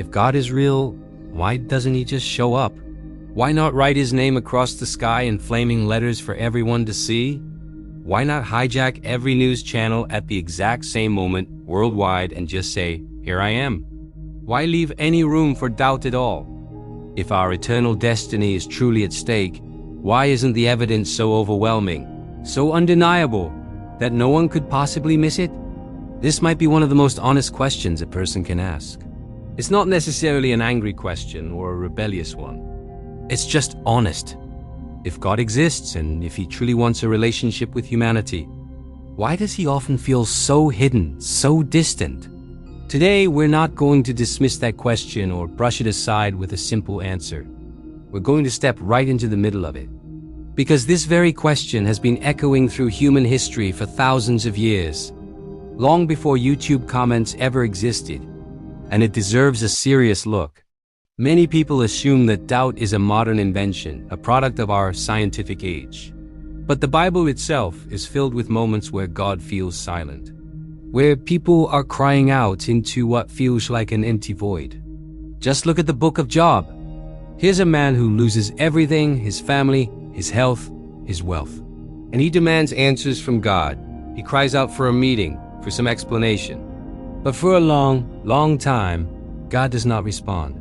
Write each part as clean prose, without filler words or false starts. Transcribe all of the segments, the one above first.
If God is real, why doesn't he just show up? Why not write his name across the sky in flaming letters for everyone to see? Why not hijack every news channel at the exact same moment worldwide and just say, "Here I am"? Why leave any room for doubt at all? If our eternal destiny is truly at stake, why isn't the evidence so overwhelming, so undeniable, that no one could possibly miss it? This might be one of the most honest questions a person can ask. It's not necessarily an angry question or a rebellious one. It's just honest. If God exists and if he truly wants a relationship with humanity, why does he often feel so hidden, so distant? Today, we're not going to dismiss that question or brush it aside with a simple answer. We're going to step right into the middle of it. Because this very question has been echoing through human history for thousands of years, long before YouTube comments ever existed, and it deserves a serious look. Many people assume that doubt is a modern invention, a product of our scientific age. But the Bible itself is filled with moments where God feels silent, where people are crying out into what feels like an empty void. Just look at the book of Job. Here's a man who loses everything: his family, his health, his wealth. And he demands answers from God. He cries out for a meeting, for some explanation. But for a long time, God does not respond.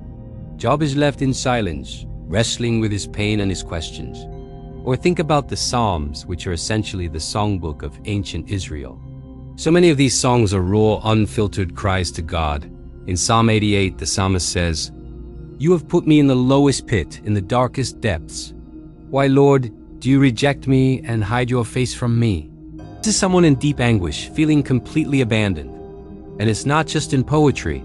Job is left in silence, wrestling with his pain and his questions. Or think about the Psalms, which are essentially the songbook of ancient Israel. So many of these songs are raw, unfiltered cries to God. In Psalm 88, the psalmist says, "You have put me in the lowest pit, in the darkest depths. Why, Lord, do you reject me and hide your face from me?" This is someone in deep anguish, feeling completely abandoned. And it's not just in poetry.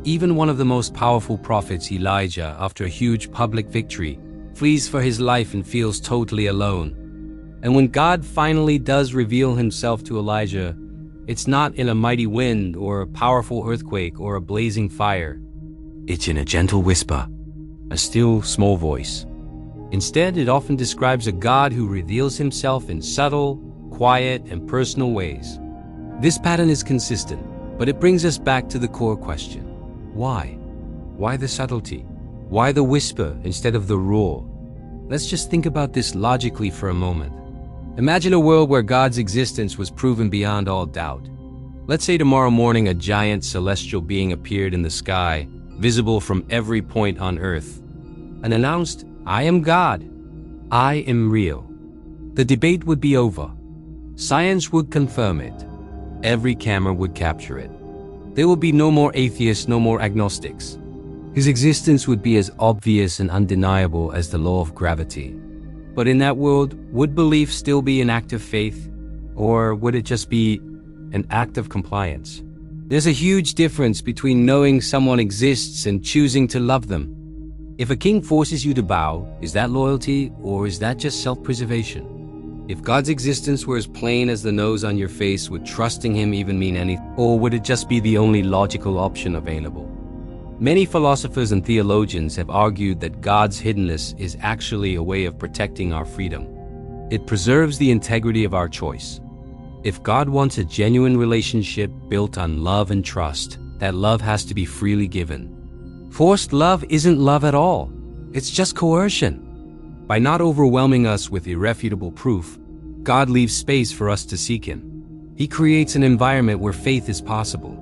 Even one of the most powerful prophets, Elijah, after a huge public victory, flees for his life and feels totally alone. And when God finally does reveal himself to Elijah, it's not in a mighty wind or a powerful earthquake or a blazing fire. It's in a gentle whisper, a still, small voice. Instead, it often describes a God who reveals himself in subtle, quiet, and personal ways. This pattern is consistent, but it brings us back to the core question. Why? Why the subtlety? Why the whisper instead of the roar? Let's just think about this logically for a moment. Imagine a world where God's existence was proven beyond all doubt. Let's say tomorrow morning a giant celestial being appeared in the sky, visible from every point on earth, and announced, "I am God. I am real." The debate would be over. Science would confirm it. Every camera would capture it. There would be no more atheists, no more agnostics. His existence would be as obvious and undeniable as the law of gravity. But in that world, would belief still be an act of faith? Or would it just be an act of compliance? There's a huge difference between knowing someone exists and choosing to love them. If a king forces you to bow, is that loyalty or is that just self-preservation? If God's existence were as plain as the nose on your face, would trusting him even mean anything? Or would it just be the only logical option available? Many philosophers and theologians have argued that God's hiddenness is actually a way of protecting our freedom. It preserves the integrity of our choice. If God wants a genuine relationship built on love and trust, that love has to be freely given. Forced love isn't love at all. It's just coercion. By not overwhelming us with irrefutable proof, God leaves space for us to seek him. He creates an environment where faith is possible.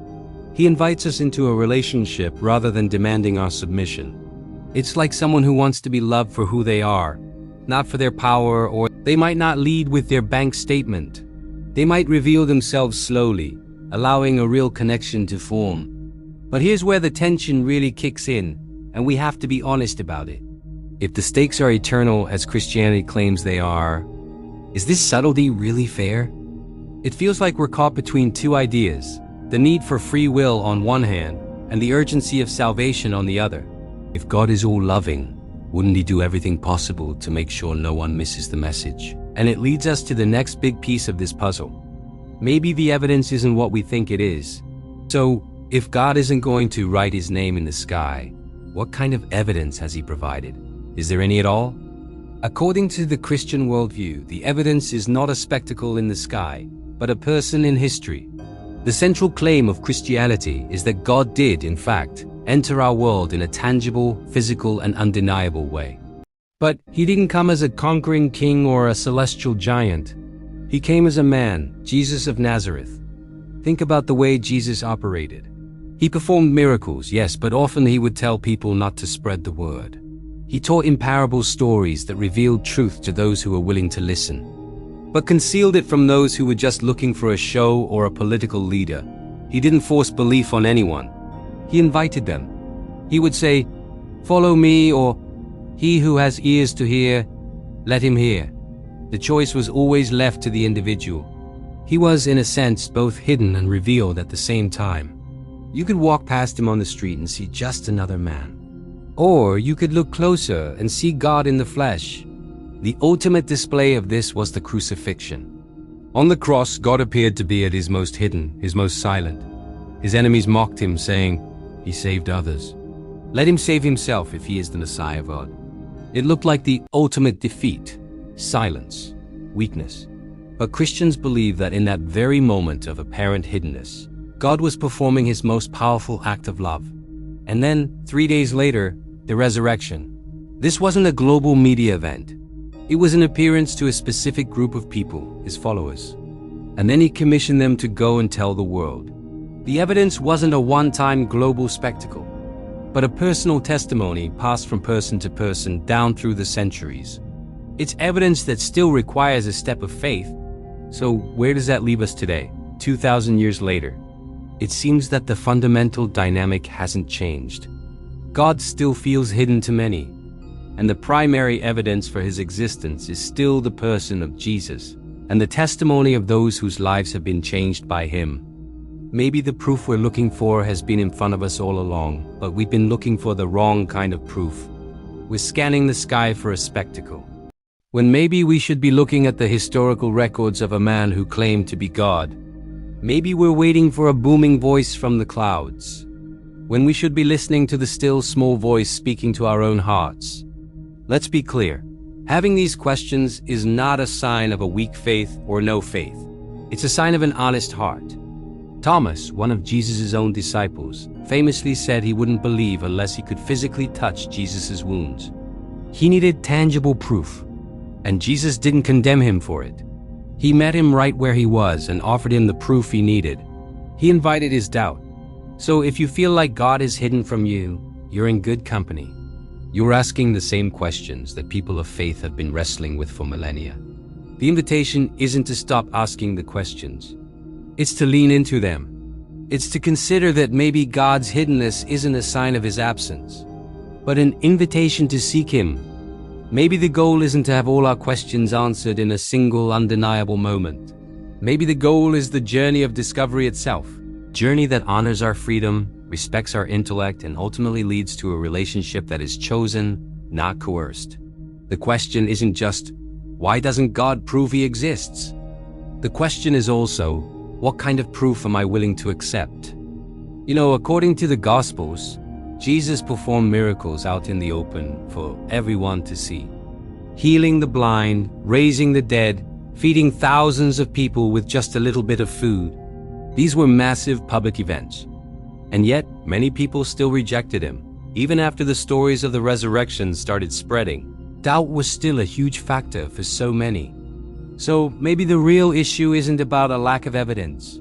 He invites us into a relationship rather than demanding our submission. It's like someone who wants to be loved for who they are, not for their power, or they might not lead with their bank statement. They might reveal themselves slowly, allowing a real connection to form. But here's where the tension really kicks in, and we have to be honest about it. If the stakes are eternal as Christianity claims they are, is this subtlety really fair? It feels like we're caught between two ideas, the need for free will on one hand, and the urgency of salvation on the other. If God is all-loving, wouldn't he do everything possible to make sure no one misses the message? And it leads us to the next big piece of this puzzle. Maybe the evidence isn't what we think it is. So, if God isn't going to write his name in the sky, what kind of evidence has he provided? Is there any at all? According to the Christian worldview, the evidence is not a spectacle in the sky, but a person in history. The central claim of Christianity is that God did, in fact, enter our world in a tangible, physical, and undeniable way. But he didn't come as a conquering king or a celestial giant. He came as a man, Jesus of Nazareth. Think about the way Jesus operated. He performed miracles, yes, but often he would tell people not to spread the word. He taught in parable stories that revealed truth to those who were willing to listen, but concealed it from those who were just looking for a show or a political leader. He didn't force belief on anyone. He invited them. He would say, "Follow me," or "He who has ears to hear, let him hear." The choice was always left to the individual. He was, in a sense, both hidden and revealed at the same time. You could walk past him on the street and see just another man. Or you could look closer and see God in the flesh. The ultimate display of this was the crucifixion. On the cross, God appeared to be at his most hidden, his most silent. His enemies mocked him, saying, "He saved others. Let him save himself if he is the Messiah of God." It looked like the ultimate defeat, silence, weakness. But Christians believe that in that very moment of apparent hiddenness, God was performing his most powerful act of love. And then, 3 days later, the resurrection. This wasn't a global media event. It was an appearance to a specific group of people, his followers. And then he commissioned them to go and tell the world. The evidence wasn't a one-time global spectacle, but a personal testimony passed from person to person down through the centuries. It's evidence that still requires a step of faith. So where does that leave us today, 2,000 years later? It seems that the fundamental dynamic hasn't changed. God still feels hidden to many, and the primary evidence for his existence is still the person of Jesus and the testimony of those whose lives have been changed by him. Maybe the proof we're looking for has been in front of us all along, but we've been looking for the wrong kind of proof. We're scanning the sky for a spectacle, when maybe we should be looking at the historical records of a man who claimed to be God. Maybe we're waiting for a booming voice from the clouds, when we should be listening to the still small voice speaking to our own hearts. Let's be clear. Having these questions is not a sign of a weak faith or no faith. It's a sign of an honest heart. Thomas, one of Jesus' own disciples, famously said he wouldn't believe unless he could physically touch Jesus' wounds. He needed tangible proof, and Jesus didn't condemn him for it. He met him right where he was and offered him the proof he needed. He invited his doubt. So if you feel like God is hidden from you, you're in good company. You're asking the same questions that people of faith have been wrestling with for millennia. The invitation isn't to stop asking the questions. It's to lean into them. It's to consider that maybe God's hiddenness isn't a sign of his absence, but an invitation to seek him. Maybe the goal isn't to have all our questions answered in a single undeniable moment. Maybe the goal is the journey of discovery itself. Journey that honors our freedom, respects our intellect, and ultimately leads to a relationship that is chosen, not coerced. The question isn't just, why doesn't God prove he exists? The question is also, what kind of proof am I willing to accept? You know, according to the Gospels, Jesus performed miracles out in the open for everyone to see. Healing the blind, raising the dead, feeding thousands of people with just a little bit of food. These were massive public events. And yet, many people still rejected him. Even after the stories of the resurrection started spreading, doubt was still a huge factor for so many. So maybe the real issue isn't about a lack of evidence.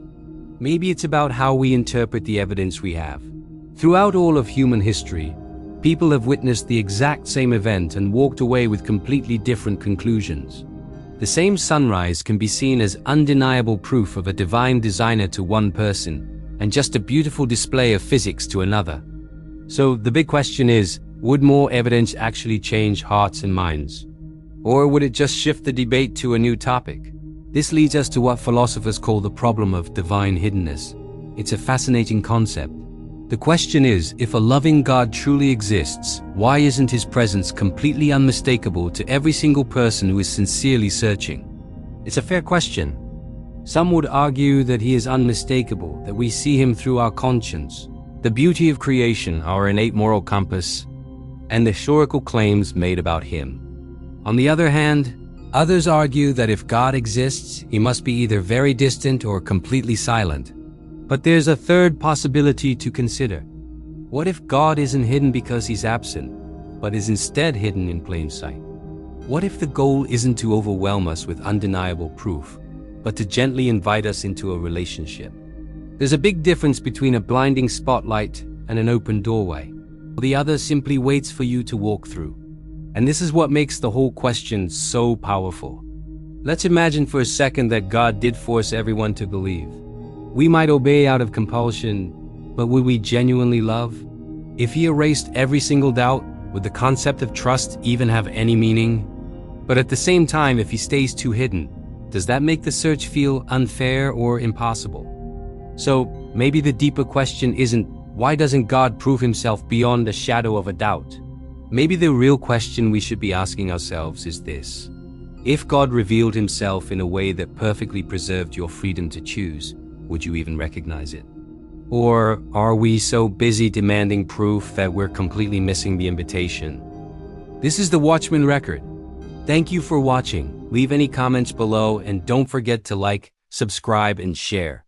Maybe it's about how we interpret the evidence we have. Throughout all of human history, people have witnessed the exact same event and walked away with completely different conclusions. The same sunrise can be seen as undeniable proof of a divine designer to one person, and just a beautiful display of physics to another. So the big question is, would more evidence actually change hearts and minds? Or would it just shift the debate to a new topic? This leads us to what philosophers call the problem of divine hiddenness. It's a fascinating concept. The question is, if a loving God truly exists, why isn't his presence completely unmistakable to every single person who is sincerely searching? It's a fair question. Some would argue that he is unmistakable, that we see him through our conscience, the beauty of creation, our innate moral compass, and the historical claims made about him. On the other hand, others argue that if God exists, he must be either very distant or completely silent. But there's a third possibility to consider. What if God isn't hidden because he's absent, but is instead hidden in plain sight? What if the goal isn't to overwhelm us with undeniable proof, but to gently invite us into a relationship? There's a big difference between a blinding spotlight and an open doorway. The other simply waits for you to walk through. And this is what makes the whole question so powerful. Let's imagine for a second that God did force everyone to believe. We might obey out of compulsion, but would we genuinely love? If he erased every single doubt, would the concept of trust even have any meaning? But at the same time, if he stays too hidden, does that make the search feel unfair or impossible? So maybe the deeper question isn't, why doesn't God prove himself beyond the shadow of a doubt? Maybe the real question we should be asking ourselves is this: if God revealed himself in a way that perfectly preserved your freedom to choose, would you even recognize it? Or are we so busy demanding proof that we're completely missing the invitation? This is the Watchman Record. Thank you for watching. Leave any comments below and don't forget to like, subscribe, and share.